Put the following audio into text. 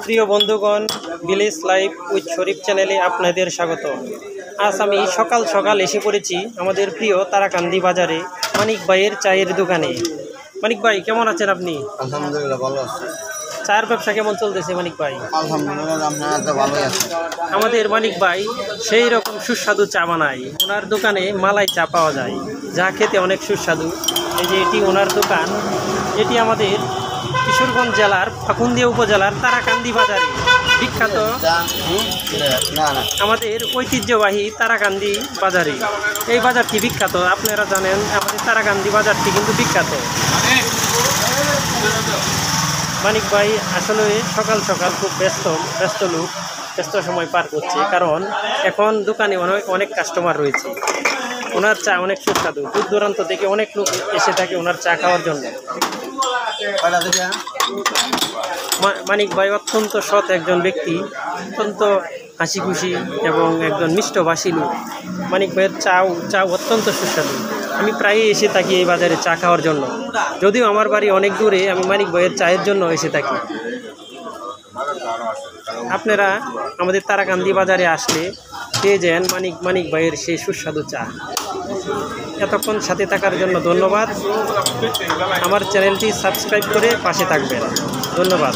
প্রিয় বন্ধুগণ, village life with শরীফ চ্যানেলে আপনাদের স্বাগত। আজ আমি সকাল সকাল এসে পড়েছি আমাদের প্রিয় তারাকান্দি বাজারে মানিক ভাইয়ের চায়ের দোকানে। মানিক ভাই, কেমন আছেন আপনি? আলহামদুলিল্লাহ ভালো আছি। চায়ের ব্যবসা কেমন চলতেছে মানিক ভাই? আলহামদুলিল্লাহ আপনারা ভালোই আছেন। আমাদের মানিক ভাই সেই রকম সুস্বাদু চা বানায়। ওনার দোকানে মালাই চা পাওয়া যায়, যা খেতে অনেক সুস্বাদু। এই যে এটি ওনার দোকান। এটি আমাদের কিশোরগঞ্জ জেলার ফাকুন্দিয়া উপজেলার তারাকান্দি বাজারে বিখ্যাত আমাদের ঐতিহ্যবাহী তারাকান্দি বাজারে। এই বাজারটি বিখ্যাত, আপনারা জানেন আমাদের তারাকান্দি বাজারটি কিন্তু বিখ্যাত। মানিক ভাই আসলে সকাল সকাল খুব ব্যস্ত লোক, ব্যস্ত সময় পার করছে, কারণ এখন দোকানে অনেক কাস্টমার রয়েছে। ওনার চা অনেক সুস্বাদু, দূর দূরান্ত থেকে অনেক লোক এসে থাকে ওনার চা খাওয়ার জন্য। মানিক ভাই অত্যন্ত সৎ একজন ব্যক্তি, অত্যন্ত হাসি খুশি এবং একজন মিষ্টভাষী লোক। মানিক ভাইয়ের চা অত্যন্ত সুস্বাদু। আমি প্রায়ই এসে থাকি এই বাজারে চা খাওয়ার জন্য, যদিও আমার বাড়ি অনেক দূরে। আমি মানিক ভাইয়ের চায়ের জন্য এসে থাকি। আপনারা আমাদের তারাকান্দি বাজারে আসলে পেয়ে যান মানিক ভাইয়ের সেই সুস্বাদু চা। এতক্ষণ সাথে থাকার জন্য ধন্যবাদ। আমার চ্যানেলটি সাবস্ক্রাইব করে পাশে থাকবেন। ধন্যবাদ।